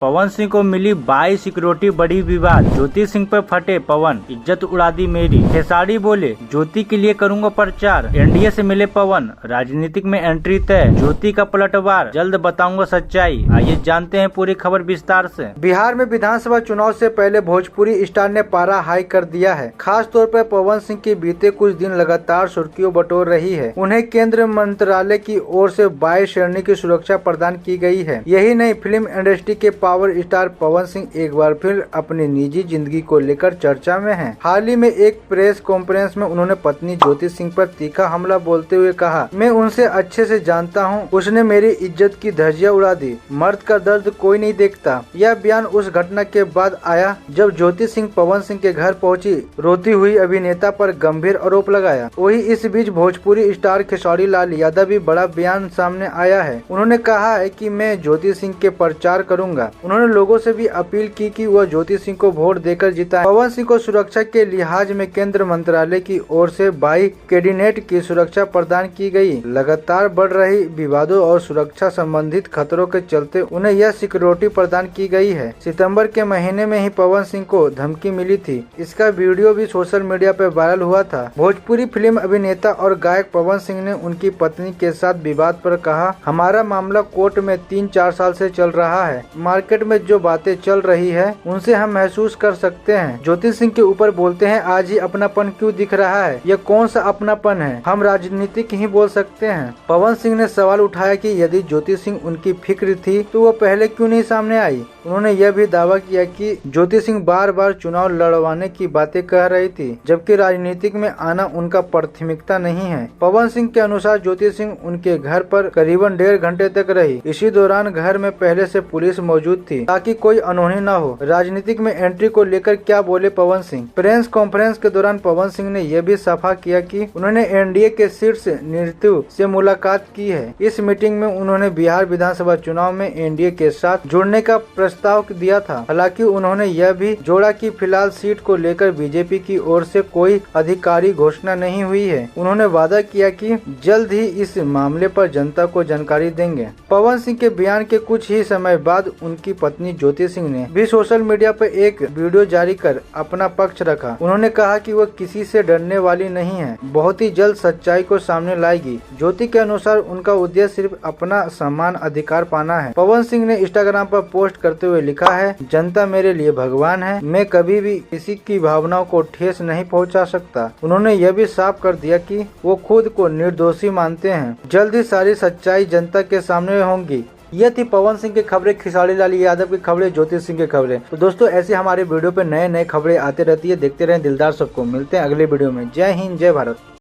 पवन सिंह को मिली 22 सिक्योरिटी, बड़ी विवाद। ज्योति सिंह पर फटे पवन, इज्जत उड़ा दी मेरी। खेसारी बोले ज्योति के लिए करूंगा प्रचार। एनडीए से मिले पवन, राजनीतिक में एंट्री तय। ज्योति का पलटवार, जल्द बताऊंगा सच्चाई। आइए जानते हैं पूरी खबर विस्तार से। बिहार में विधानसभा चुनाव से पहले भोजपुरी स्टार ने पारा हाई कर दिया है। खास तौर पर पवन सिंह की बीते कुछ दिन लगातार सुर्खियों बटोर रही है। उन्हें केंद्र मंत्रालय की ओर से 22 श्रेणी की सुरक्षा प्रदान की गई है। यही नहीं, फिल्म इंडस्ट्री के पावर स्टार पवन सिंह एक बार फिर अपनी निजी जिंदगी को लेकर चर्चा में हैं। हाल ही में एक प्रेस कॉन्फ्रेंस में उन्होंने पत्नी ज्योति सिंह पर तीखा हमला बोलते हुए कहा, मैं उनसे अच्छे से जानता हूं, उसने मेरी इज्जत की धज्जियां उड़ा दी। मर्द का दर्द कोई नहीं देखता। यह बयान उस घटना के बाद आया जब ज्योति सिंह पवन सिंह के घर पहुंची। रोती हुई अभिनेता पर गंभीर आरोप लगाया। वही इस बीच भोजपुरी स्टार खेसारी लाल यादव भी बड़ा बयान सामने आया है। उन्होंने कहा है कि मैं ज्योति सिंह के प्रचार करूंगा। उन्होंने लोगों से भी अपील की कि वह ज्योति सिंह को वोट देकर जिताएं। पवन सिंह को सुरक्षा के लिहाज में केंद्र मंत्रालय की ओर से 22 कैबिनेट की सुरक्षा प्रदान की गई। लगातार बढ़ रही विवादों और सुरक्षा संबंधित खतरों के चलते उन्हें यह सिक्योरिटी प्रदान की गई है। सितंबर के महीने में ही पवन सिंह को धमकी मिली थी। इसका वीडियो भी सोशल मीडिया पर वायरल हुआ था। भोजपुरी फिल्म अभिनेता और गायक पवन सिंह ने उनकी पत्नी के साथ विवाद पर कहा, हमारा मामला कोर्ट में 3-4 साल से चल रहा है। मार्केट में जो बातें चल रही है उनसे हम महसूस कर सकते हैं। ज्योति सिंह के ऊपर बोलते हैं, आज ही अपनापन क्यों दिख रहा है? यह कौन सा अपनापन है? हम राजनीतिक ही बोल सकते हैं। पवन सिंह ने सवाल उठाया कि यदि ज्योति सिंह उनकी फिक्र थी तो वो पहले क्यों नहीं सामने आई। उन्होंने यह भी दावा किया कि ज्योति सिंह बार बार चुनाव लड़वाने की बातें कह रही थी, जबकि राजनीतिक में आना उनका प्राथमिकता नहीं है। पवन सिंह के अनुसार ज्योति सिंह उनके घर पर करीबन 1.5 घंटे तक रही। इसी दौरान घर में पहले से पुलिस मौजूद थी ताकि कोई अनहोनी न हो। राजनीतिक में एंट्री को लेकर क्या बोले पवन सिंह? प्रेस कॉन्फ्रेंस के दौरान पवन सिंह ने यह भी साफा किया कि उन्होंने एनडीए के शीर्ष नेतृत्व से मुलाकात की है। इस मीटिंग में उन्होंने बिहार विधानसभा चुनाव में एनडीए के साथ जुड़ने का प्रस्ताव दिया था। हालांकि उन्होंने यह भी जोड़ा कि फिलहाल सीट को लेकर बीजेपी की ओर से कोई आधिकारिक घोषणा नहीं हुई है। उन्होंने वादा किया कि जल्द ही इस मामले पर जनता को जानकारी देंगे। पवन सिंह के बयान के कुछ ही समय बाद उनकी पत्नी ज्योति सिंह ने भी सोशल मीडिया पर एक वीडियो जारी कर अपना पक्ष रखा। उन्होंने कहा कि वह किसी से डरने वाली नहीं है, बहुत ही जल्द सच्चाई को सामने लाएगी। ज्योति के अनुसार उनका उद्देश्य सिर्फ अपना समान अधिकार पाना है। पवन सिंह ने इंस्टाग्राम पर पोस्ट करते हुए लिखा है, जनता मेरे लिए भगवान है, मैं कभी भी किसी की भावनाओं को ठेस नहीं पहुंचा सकता। उन्होंने यह भी साफ कर दिया कि वो खुद को निर्दोषी मानते हैं। जल्द ही सारी सच्चाई जनता के सामने होंगी। यह थी पवन सिंह की खबरें, खेसारी लाल यादव की खबरें, ज्योति सिंह की खबरें। तो दोस्तों, ऐसे हमारे वीडियो पे नए नए खबरें आते रहती है। देखते रहें दिलदार सबको। मिलते हैं अगले वीडियो में। जय हिंद, जय भारत।